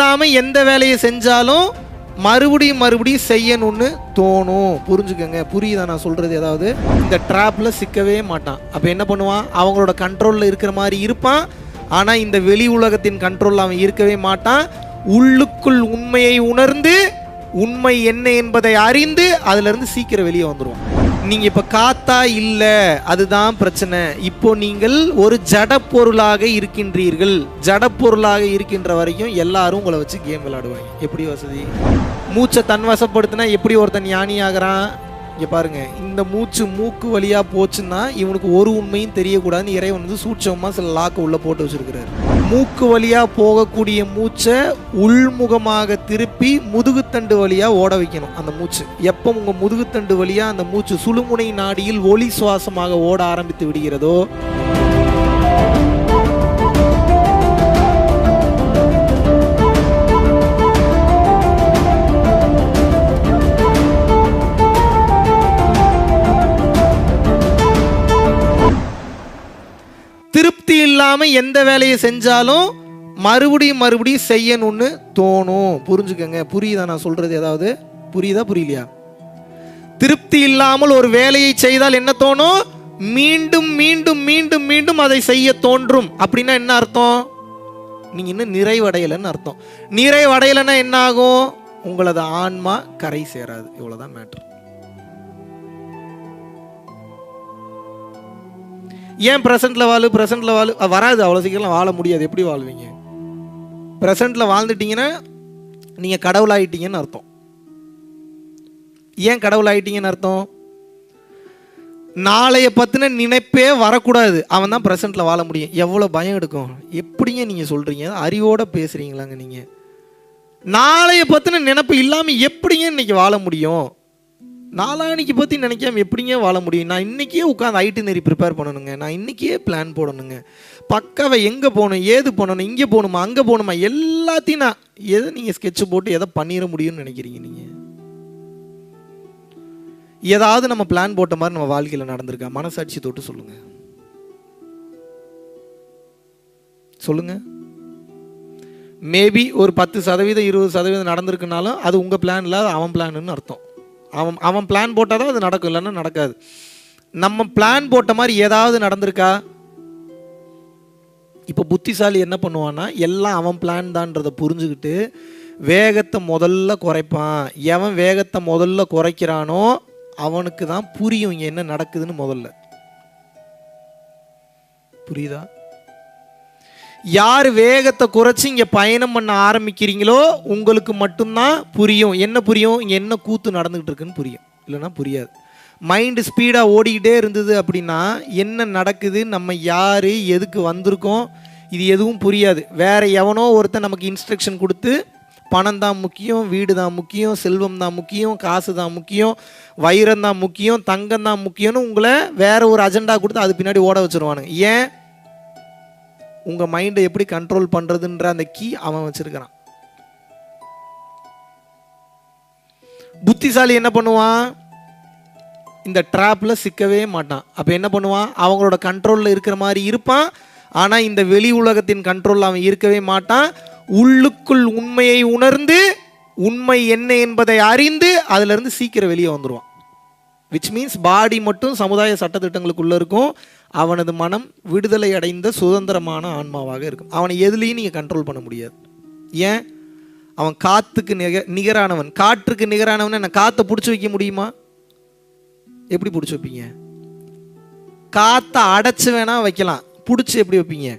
இல்லாம எந்த வேலையை செஞ்சாலும் மறுபடியும் செய்யணும்னு தோணும். புரிஞ்சுக்கங்க, புரியுதா நான் சொல்றது? ஏதாவது இந்த ட்ராப்ல சிக்கவே மாட்டான். அப்ப என்ன பண்ணுவான்? அவங்களோட கண்ட்ரோல்ல இருக்கிற மாதிரி இருப்பான். ஆனா இந்த வெளி உலகத்தின் கண்ட்ரோல்ல அவன் இருக்கவே மாட்டான். உள்ளுக்குள் உண்மையை உணர்ந்து உண்மை என்ன என்பதை அறிந்து அதுல இருந்து சீக்கிரம் வெளியே வந்துருவான். நீங்க இப்ப காத்தா இல்ல, அதுதான் பிரச்சனை. இப்போ நீங்கள் ஒரு ஜட பொருளாக இருக்கின்றீர்கள். ஜட பொருளாக இருக்கின்ற வரைக்கும் எல்லாரும் உங்களை வச்சு கேம் விளையாடுவாங்க. எப்படி வசதி? மூச்சை தன்வசப்படுத்தினா எப்படி ஒருத்தன் ஞானி ஆகிறான்? இங்க பாருங்க, இந்த மூக்கு வழியா போச்சுன்னா இவனுக்கு ஒரு உண்மையும் தெரியக்கூடாதுன்னு இறைவன் வந்து சூட்சமா சில லாக்கு உள்ள போட்டு வச்சிருக்கிறாரு. மூக்கு வழியா போகக்கூடிய மூச்சை உள்முகமாக திருப்பி முதுகுத்தண்டு வழியா ஓட வைக்கணும். அந்த மூச்சு எப்போ உங்க முதுகுத்தண்டு வழியா அந்த மூச்சு சுழுமுனை நாடியில் ஒளி சுவாசமாக ஓட ஆரம்பித்து விடுகிறதோ, திருப்தி இல்லாம எந்த வேலையை செஞ்சாலும் மறுபடியும் செய்யணும்னு தோணும். புரிஞ்சுக்கங்க, புரியுதா நான் சொல்றது? ஏதாவது புரியுதா புரியலையா? திருப்தி இல்லாமல் ஒரு வேலையை செய்தால் என்ன தோணும்? மீண்டும் மீண்டும் மீண்டும் மீண்டும் அதை செய்ய தோன்றும். அப்படின்னா என்ன அர்த்தம்? நீங்க இன்னும் நிறைவடையலைன்னு அர்த்தம். நிறைவடையலைன்னா என்ன ஆகும்? உங்களது ஆன்மா கரை சேராது. இவ்வளவுதான் மேட்டர். ஏன் பிரசன்ட்ல வாழு வராது. அவ்வளோ சீக்கிரம் வாழ முடியாது. எப்படி வாழ்வீங்க? பிரசன்ட்ல வாழ்ந்துட்டீங்கன்னா நீங்க கடவுள் ஆயிட்டீங்கன்னு அர்த்தம். ஏன் கடவுள் ஆயிட்டீங்கன்னு அர்த்தம்? நாளைய பத்தின நினைப்பே வரக்கூடாது. அவன் தான் பிரசன்ட்ல வாழ முடியும். எவ்வளோ பயம் எடுக்கும்? எப்படிங்க நீங்க சொல்றீங்க? அறிவோட பேசுறீங்களாங்க நீங்க? நாளைய பத்தின நினைப்பு இல்லாம எப்படிங்க இன்னைக்கு வாழ முடியும்? நாளானிக்கு பற்றி நினைக்காம எப்படிங்க வாழ முடியும்? நான் இன்றைக்கே உட்காந்து ஐட்டினரி ப்ரிப்பேர் பண்ணணுங்க. நான் இன்றைக்கே பிளான் போடணுங்க. பக்காவை எங்கே போகணும், ஏது பண்ணணும், இங்கே போகணுமா, அங்கே போகணுமா, எல்லாத்தையும் நான் எதை நீங்கள் ஸ்கெட்சு போட்டு எதை பண்ணிட முடியும்னு நினைக்கிறீங்க? நீங்கள் ஏதாவது நம்ம பிளான் போட்ட மாதிரி நம்ம வாழ்க்கையில் நடந்திருக்கா? மனசாட்சி தொட்டு சொல்லுங்க. சொல்லுங்க. மேபி ஒரு 10% 20% நடந்திருக்குனாலும் அது உங்கள் பிளான் இல்லாத அவன் பிளான்னு அர்த்தம். அவன் பிளான் போட்டால் தான் அது நடக்கும், இல்லைன்னா நடக்காது. நம்ம பிளான் போட்ட மாதிரி ஏதாவது நடந்திருக்கா? இப்போ புத்திசாலி என்ன பண்ணுவான்னா, எல்லாம் அவன் பிளான் தான்றதை புரிஞ்சுக்கிட்டு வேகத்தை முதல்ல குறைப்பான். எவன் வேகத்தை முதல்ல குறைக்கிறானோ அவனுக்கு தான் புரியும் இங்கே என்ன நடக்குதுன்னு. முதல்ல புரியுதா? யார் வேகத்தை குறைச்சி இங்கே பயணம் பண்ண ஆரம்பிக்கிறீங்களோ உங்களுக்கு மட்டும்தான் புரியும். என்ன புரியும்? இங்கே என்ன கூத்து நடந்துகிட்டு இருக்குன்னு புரியும், இல்லைன்னா புரியாது. மைண்டு ஸ்பீடாக ஓடிக்கிட்டே இருந்தது அப்படின்னா என்ன நடக்குது, நம்ம யார், எதுக்கு வந்திருக்கோம், இது எதுவும் புரியாது. வேற எவனோ ஒருத்தன் நமக்கு இன்ஸ்ட்ரக்ஷன் கொடுத்து பணம் தான் முக்கியம், வீடு தான் முக்கியம், செல்வம் தான் முக்கியம், காசு தான் முக்கியம், வைரம் தான் முக்கியம், தங்கம் தான் முக்கியம்னு உங்களை வேற ஒரு அஜெண்டா கொடுத்து அது பின்னாடி ஓட வச்சுருவானுங்க. ஏன்? உங்கள் மைண்டை எப்படி கண்ட்ரோல் பண்ணுறதுன்ற அந்த கீ அவன் வச்சிருக்கிறான். புத்திசாலி என்ன பண்ணுவான்? இந்த ட்ராப்பில் சிக்கவே மாட்டான். அப்போ என்ன பண்ணுவான்? அவங்களோட கண்ட்ரோலில் இருக்கிற மாதிரி இருப்பான். ஆனால் இந்த வெளி உலகத்தின் கண்ட்ரோலில் அவன் இருக்கவே மாட்டான். உள்ளுக்குள் உண்மையை உணர்ந்து உண்மை என்ன என்பதை அறிந்து அதிலிருந்து சீக்கிரம் வெளியே வந்துடுவான். விச் மீன்ஸ் பாடி மட்டும் சமுதாய சட்டத்திட்டங்களுக்குள்ளே இருக்கும். அவனது மனம் விடுதலை அடைந்த சுதந்திரமான ஆன்மாவாக இருக்கும். அவனை எதுலேயும் நீங்கள் கண்ட்ரோல் பண்ண முடியாது. ஏன்? அவன் காற்றுக்கு நிகரானவன். காற்றுக்கு நிகரானவன். என்ன காற்றை பிடிச்சி வைக்க முடியுமா? எப்படி பிடிச்சி வைப்பீங்க? காற்றை அடைச்சு வேணா வைக்கலாம், பிடிச்சி எப்படி வைப்பீங்க?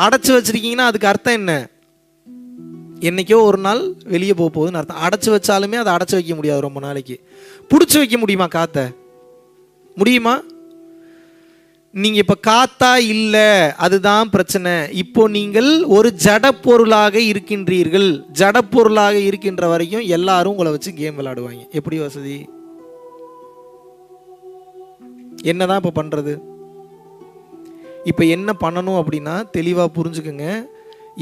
அடைச்சு வச்சிருக்கீங்கன்னா அதுக்கு அர்த்தம் என்ன? என்னைக்கோ ஒரு நாள் வெளியே போக போகுதுன்னு அர்த்தம். அடைச்சு வச்சாலுமே அதை அடைச்சு வைக்க முடியாது ரொம்ப நாளைக்கு. பிடிச்சி வைக்க முடியுமா காற்றை? முடியுமா? நீங்க இப்ப காத்தா இல்ல, அதுதான் பிரச்சனை. இப்போ நீங்கள் ஒரு ஜட பொருளாக இருக்கின்றீர்கள். ஜட பொருளாக இருக்கின்ற வரைக்கும் எல்லாரும் உங்களை வச்சு கேம் விளையாடுவாங்க. எப்படி வசதி? என்னதான் இப்ப பண்றது? இப்ப என்ன பண்ணணும் அப்படின்னா தெளிவா புரிஞ்சுக்குங்க.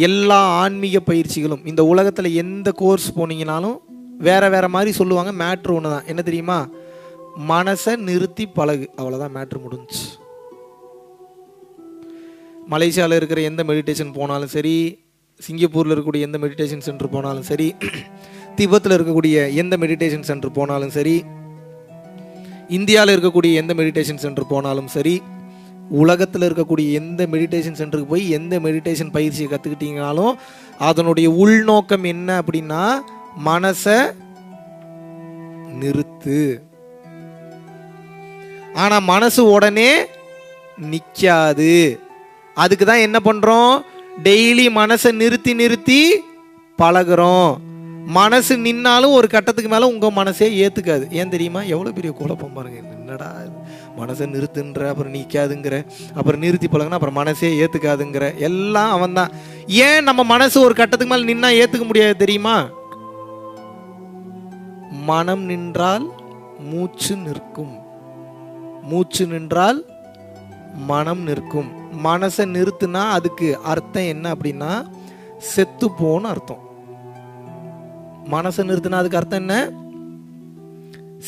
எல்லா ஆன்மீக பயிற்சிகளும் இந்த உலகத்துல எந்த கோர்ஸ் போனீங்கனாலும் வேற வேற மாதிரி சொல்லுவாங்க. மேட்ரு ஒன்று தான். என்ன தெரியுமா? மனசை நிறுத்தி பழகு. அவ்வளோதான், மேட்ரு முடிஞ்சு. மலேசியாவில் இருக்கிற எந்த மெடிடேஷன் போனாலும் சரி, சிங்கப்பூரில் இருக்கக்கூடிய எந்த மெடிடேஷன் சென்டர் போனாலும் சரி, திபெத்தில் இருக்கக்கூடிய எந்த மெடிடேஷன் சென்டர் போனாலும் சரி, இந்தியாவில் இருக்கக்கூடிய எந்த மெடிடேஷன் சென்டர் போனாலும் சரி, உலகத்தில் இருக்கக்கூடிய எந்த மெடிடேஷன் சென்டருக்கு போய் எந்த மெடிடேஷன் பயிற்சியை கற்றுக்கிட்டீங்கனாலும் அதனுடைய உள்நோக்கம் என்ன அப்படின்னா, மனசை நிறுத்து. ஆனால் மனசு உடனே நிற்காது. அதுக்கு தான் என்ன பண்ணுறோம், டெய்லி மனசை நிறுத்தி நிறுத்தி பழகிறோம். மனசு நின்னாலும் ஒரு கட்டத்துக்கு மேலே உங்கள் மனசே ஏற்றுக்காது. ஏன் தெரியுமா? எவ்வளோ பெரிய குழப்பம் பாருங்க. என்னடா மனசை நிறுத்துன்ற, அப்புறம் நிற்காதுங்கிற, அப்புறம் நிறுத்தி பழகுனா அப்புறம் மனசே ஏற்றுக்காதுங்கிற, எல்லாம் அவன் தான். ஏன் நம்ம மனசு ஒரு கட்டத்துக்கு மேலே நின்னா ஏற்றுக்க முடியாது தெரியுமா? மனம் நின்றால் மூச்சு நிற்கும், மூச்சு நின்றால் மனம் நிற்கும். மனசை நிறுத்துனா அதுக்கு அர்த்தம் என்ன அப்படின்னா, செத்து போன்னு அர்த்தம். மனசை நிறுத்தினா அதுக்கு அர்த்தம் என்ன?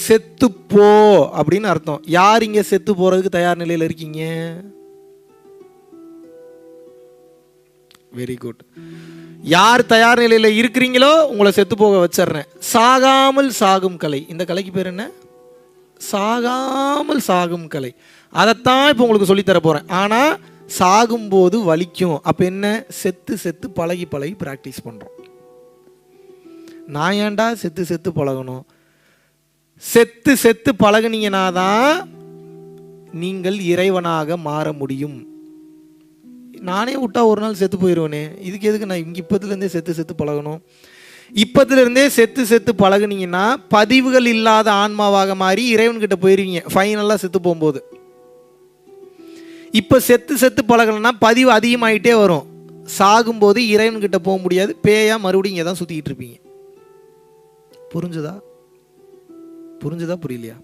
செத்து போ அப்படின்னு அர்த்தம். யார் இங்க செத்து போறதுக்கு தயார் நிலையில் இருக்கீங்க? Very good. யார் தயார் நிலையில் இருக்கிறீங்களோ உங்களை செத்து போக வச்சிடுறேன். சாகாமல் சாகும் கலை. இந்த கலைக்கு பேர் என்ன? சாகாமல் சாகும் கலை. அதைத்தான் இப்போ உங்களுக்கு சொல்லித்தர போறேன். ஆனால் சாகும்போது வலிக்கும். அப்போ என்ன? செத்து செத்து பழகி பழகி ப்ராக்டிஸ் பண்ணுறோம். நான் ஏன்டா செத்து செத்து பழகணும்? செத்து செத்து பழகுனீங்கன்னா தான் நீங்கள் இறைவனாக மாற முடியும். நானே விட்டா ஒரு நாள் செத்து போயிடுவேனே, இதுக்கு எதுக்கு நான் இங்கே இப்போத்துலேருந்தே செத்து செத்து பழகணும்? இப்போத்துலேருந்தே செத்து செத்து பழகுனீங்கன்னா பதிவுகள் இல்லாத ஆன்மாவாக மாறி இறைவன்கிட்ட போயிருவீங்க ஃபைனலாக செத்து போகும்போது. இப்போ செத்து செத்து பழகலைன்னா பதிவு அதிகமாகிட்டே வரும். சாகும்போது இறைவன்கிட்ட போக முடியாது, பேயா மறுபடியும் இங்கே தான் சுற்றிக்கிட்டு இருப்பீங்க. புரிஞ்சுதா? புரிஞ்சுதா புரியலையா?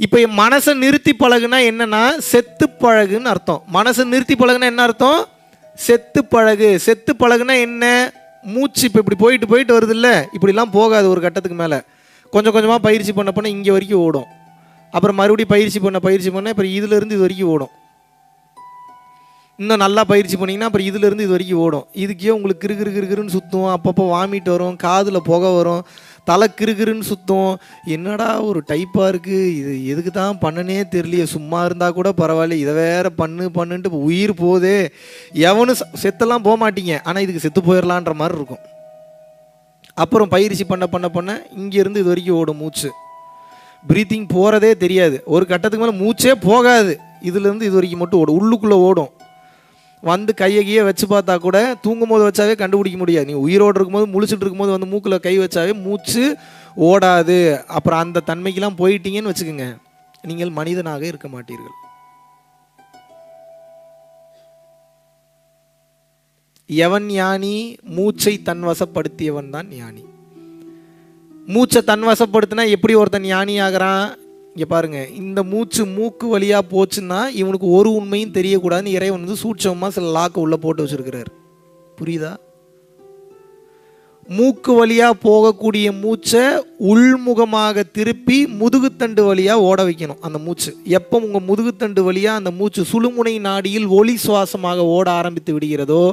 இப்போ மனசை நிறுத்தி பழகுனா என்னன்னா, செத்து பழகுன்னு அர்த்தம். மனசை நிறுத்தி பழகுனா என்ன அர்த்தம்? செத்து பழகு. செத்து பழகுனா என்ன? மூச்சு இப்போ இப்படி போயிட்டு போயிட்டு வருது இல்லை, இப்படிலாம் போகாது. ஒரு கட்டத்துக்கு மேலே கொஞ்சம் கொஞ்சமாக பயிற்சி பண்ண பண்ண இங்கே வரைக்கும் ஓடும். அப்புறம் மறுபடியும் பயிற்சி பண்ண அப்புறம் இதிலேருந்து இது வரைக்கும் ஓடும். இன்னும் நல்லா பயிற்சி பண்ணிங்கன்னா அப்புறம் இதிலேருந்து இது வரைக்கும் ஓடும். இதுக்கே உங்களுக்கு கிருகிருன்னு சுற்றும், அப்பப்போ வாமிட் வரும், காதில் புகை வரும், தலை கிருகிருன்னு சுற்றும். என்னடா ஒரு டைப்பாக இருக்குது, இது எதுக்கு தான் பண்ணனே தெரியலையே, சும்மா இருந்தால் கூட பரவாயில்ல, இதை வேற பண்ணுன்ட்டு உயிர் போதே. எவனும் செத்தெல்லாம் போக மாட்டீங்க, ஆனால் இதுக்கு செத்து போயிடலான்ற மாதிரி இருக்கும். அப்புறம் பயிற்சி பண்ண இங்கேருந்து இது வரைக்கும் ஓடும் மூச்சு. ப்ரீத்திங் போகிறதே தெரியாது. ஒரு கட்டத்துக்கு மேலே மூச்சே போகாது, இதுலேருந்து இது வரைக்கும் மட்டும் ஓடும், உள்ளுக்குள்ளே ஓடும். வந்து கையை வச்சு பார்த்தா கூட தூங்கும் போது வச்சாவே கண்டுபிடிக்க முடியாது. நீ உயிரோடு இருக்கும்போது முழிச்சுட்டு இருக்கும்போது வந்து மூக்கில் கை வச்சாவே மூச்சு ஓடாது. அப்புறம் அந்த தன்மைக்கெல்லாம் போயிட்டீங்கன்னு வச்சுக்கோங்க, நீங்கள் மனிதனாக இருக்க மாட்டீர்கள். எவன் ஞானி? மூச்சை தன்வசப்படுத்தியவன் தான் ஞானி. மூச்சை தன்வசப்படுத்தினா எப்படி ஒருத்தன் ஞானி ஆகிறான்? இங்கே பாருங்க, இந்த மூச்சு மூக்கு வழியாக போச்சுன்னா இவனுக்கு ஒரு உண்மையும் தெரியக்கூடாதுன்னு இறைவன் வந்து சூட்சமாக சில லாக்கை உள்ளே போட்டு வச்சுருக்கிறார். புரியுதா? மூக்கு வழியாக போகக்கூடிய மூச்சை உள்முகமாக திருப்பி முதுகுத்தண்டு வழியாக ஓட வைக்கணும். அந்த மூச்சு எப்போ உங்கள் முதுகுத்தண்டு வழியாக அந்த மூச்சு சுழுமுனை நாடியில் ஒளி சுவாசமாக ஓட ஆரம்பித்து விடுகிறதோ,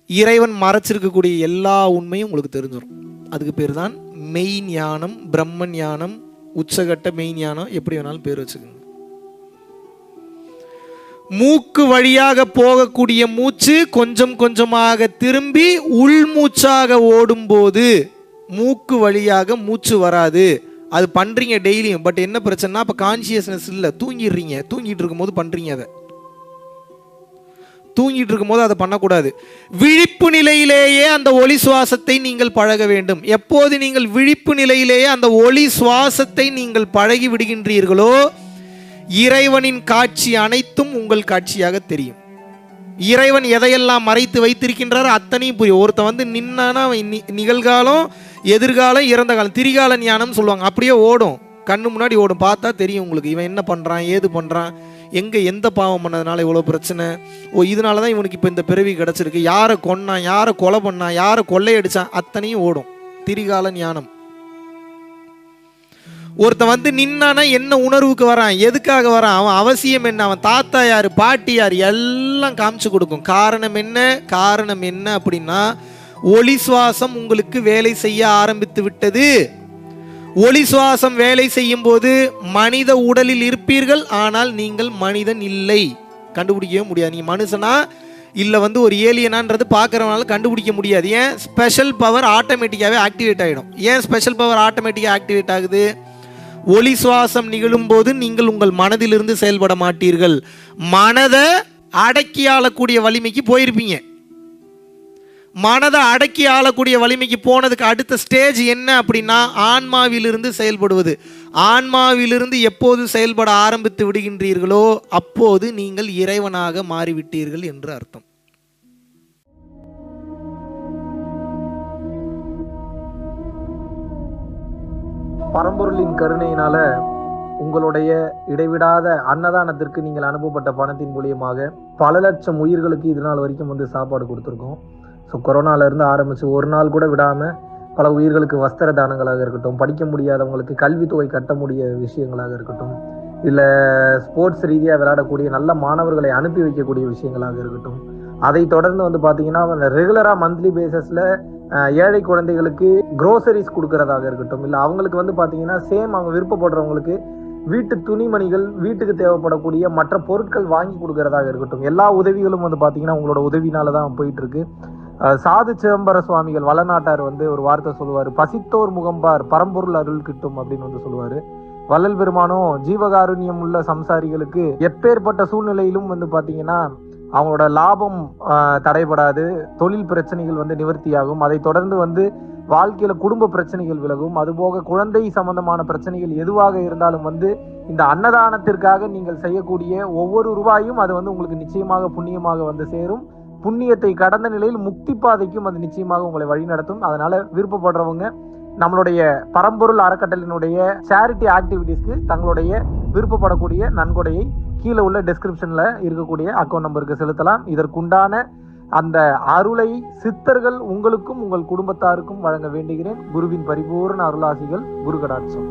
இறைவன் மறைச்சிருக்கக்கூடிய எல்லா உண்மையும் உங்களுக்கு தெரிஞ்சிடும். அதுக்கு பேர் தான் மெய் ஞானம், பிரம்ம ஞானம், உச்சகட்ட மெய் ஞானம், எப்படி வேணாலும் பேர் வச்சுக்கோங்க. மூக்கு வழியாக போகக்கூடிய மூச்சு கொஞ்சம் கொஞ்சமாக திரும்பி உள்மூச்சாக ஓடும்போது மூக்கு வழியாக மூச்சு வராது. அது பண்றீங்க டெய்லியும். பட் என்ன பிரச்சனைனா, அப்போ கான்சியஸ்னஸ் இல்லை, தூங்கிடுறீங்க. தூங்கிட்டு இருக்கும்போது பண்றீங்க. அதை தூங்கிட்டு இருக்கும்போது அதை பண்ணக்கூடாது. விழிப்பு நிலையிலேயே அந்த ஒளி சுவாசத்தை நீங்கள் பழக வேண்டும். எப்போது நீங்கள் விழிப்பு நிலையிலேயே அந்த ஒளி சுவாசத்தை நீங்கள் பழகி விடுகின்றீர்களோ, இறைவனின் காட்சி அனைத்தும் உங்கள் காட்சியாக தெரியும். இறைவன் எதையெல்லாம் மறைத்து வைத்திருக்கின்றாரோ அத்தனையும் புரியும். ஒருத்தன் வந்து நின்னானா நிகழ்காலம், எதிர்காலம், இறந்த காலம், திரிகால ஞானம் சொல்லுவாங்க. அப்படியே ஓடும், கண்ணு முன்னாடி ஓடும். பார்த்தா தெரியும் உங்களுக்கு, இவன் என்ன பண்ணுறான், ஏது பண்ணுறான், எங்கே எந்த பாவம் பண்ணதுனால இவ்வளோ பிரச்சனை, இதனால தான் இவனுக்கு இப்போ இந்த பிறவி கிடச்சிருக்கு, யாரை கொன்னான், யாரை கொலை பண்ணான், யாரை கொள்ளையடிச்சான், அத்தனையும் ஓடும். திரிகால ஞானம். ஒருத்தன் வந்து நின்னானா என்ன உணர்வுக்கு வரான், எதுக்காக வரான், அவன் அவசியம் என்ன, அவன் தாத்தா யார் பாட்டி யார் எல்லாம் காமிச்சு கொடுக்கும். காரணம் என்ன அப்படின்னா, ஒளி சுவாசம் உங்களுக்கு வேலை செய்ய ஆரம்பித்து விட்டது. ஒளி சுவாசம் வேலை செய்யும் போது மனித உடலில் இருப்பீர்கள், ஆனால் நீங்கள் மனிதன் இல்லை, கண்டுபிடிக்கவே முடியாது. நீ மனுஷனா இல்லை வந்து ஒரு ஏலியனான்றது பார்க்குறவனால கண்டுபிடிக்க முடியாது. ஏன்? ஸ்பெஷல் பவர் ஆட்டோமேட்டிக்காகவே ஆக்டிவேட் ஆகிடும். ஏன் ஸ்பெஷல் பவர் ஆட்டோமேட்டிக்காக ஆக்டிவேட் ஆகுது? ஒளி சுவாசம் நிகழும் போது நீங்கள் உங்கள் மனதிலிருந்து செயல்பட மாட்டீர்கள். மனதை அடக்கி ஆளக்கூடிய வலிமைக்கு போயிருப்பீங்க. மனதை அடக்கி ஆளக்கூடிய வலிமைக்கு போனதுக்கு அடுத்த ஸ்டேஜ் என்ன அப்படின்னா, ஆன்மாவிலிருந்து செயல்படுவது. ஆன்மாவிலிருந்து எப்போது செயல்பட ஆரம்பித்து விடுகின்றீர்களோ அப்போது நீங்கள் இறைவனாக மாறிவிட்டீர்கள் என்று அர்த்தம். பரம்பொருளின் கருணையினால உங்களுடைய இடைவிடாத அன்னதானத்திற்கு நீங்கள் அனுப்பப்பட்ட பணத்தின் மூலியமாக பல லட்சம் உயிர்களுக்கு இது நாள் வரைக்கும் வந்து சாப்பாடு கொடுத்துருக்கோம். ஸோ கொரோனாலேருந்து ஆரம்பித்து ஒரு நாள் கூட விடாமல் பல உயிர்களுக்கு வஸ்திர தானங்களாக இருக்கட்டும், படிக்க முடியாதவங்களுக்கு கல்வித்தொகை கட்ட முடிய விஷயங்களாக இருக்கட்டும், இல்லை ஸ்போர்ட்ஸ் ரீதியாக விளையாடக்கூடிய நல்ல மாணவர்களை அனுப்பி வைக்கக்கூடிய விஷயங்களாக இருக்கட்டும், அதை தொடர்ந்து வந்து பார்த்தீங்கன்னா ரெகுலராக மந்த்லி பேசிஸில் ஏழை குழந்தைகளுக்கு க்ரோசரிஸ் கொடுக்கறதாக இருக்கட்டும், இல்லை அவங்களுக்கு வந்து பார்த்தீங்கன்னா சேம் அவங்க விருப்பப்படுறவங்களுக்கு வீட்டு துணிமணிகள், வீட்டுக்கு தேவைப்படக்கூடிய மற்ற பொருட்கள் வாங்கி கொடுக்கறதாக இருக்கட்டும், எல்லா உதவிகளும் வந்து பார்த்தீங்கன்னா உங்களோட உதவினால தான் போயிட்டு இருக்கு. சாது சிதம்பர சுவாமிகள் வளநாட்டார் வந்து ஒரு வார்த்தை சொல்லுவார், பசித்தோர் முகம்பார் பரம்பொருள் அருள் கிட்டும் அப்படின்னு வந்து சொல்லுவார். வள்ளல் பெருமானும் ஜீவகாருண்யம் உள்ள சம்சாரிகளுக்கு எப்பேற்பட்ட சூழ்நிலையிலும் வந்து பார்த்தீங்கன்னா அவங்களோட லாபம் தடைபடாது, தொழில் பிரச்சனைகள் வந்து நிவர்த்தியாகும், அதை தொடர்ந்து வந்து வாழ்க்கையில குடும்ப பிரச்சனைகள் விலகும், அதுபோக குழந்தை சம்பந்தமான பிரச்சனைகள் எதுவாக இருந்தாலும் வந்து இந்த அன்னதானத்திற்காக நீங்கள் செய்யக்கூடிய ஒவ்வொரு ரூபாயும் அது வந்து உங்களுக்கு நிச்சயமாக புண்ணியமாக வந்து சேரும். புண்ணியத்தை கடந்த நிலையில் முக்தி பாதைக்கும் அது நிச்சயமாக உங்களை வழிநடத்தும். அதனால விருப்பப்படுறவங்க நம்மளுடைய பரம்பொருள் அறக்கட்டளையினுடைய சேரிட்டி ஆக்டிவிட்டீஸ்க்கு தங்களுடைய விருப்பப்படக்கூடிய நன்கொடையை கீழே உள்ள டிஸ்கிரிப்ஷன்ல இருக்கக்கூடிய அக்கௌண்ட் நம்பருக்கு செலுத்தலாம். இதற்குண்டான அந்த அருளை சித்தர்கள் உங்களுக்கும் உங்கள் குடும்பத்தாருக்கும் வழங்க வேண்டுகிறேன். குருவின் பரிபூர்ண அருளாசிகள். குரு கடாட்சம்.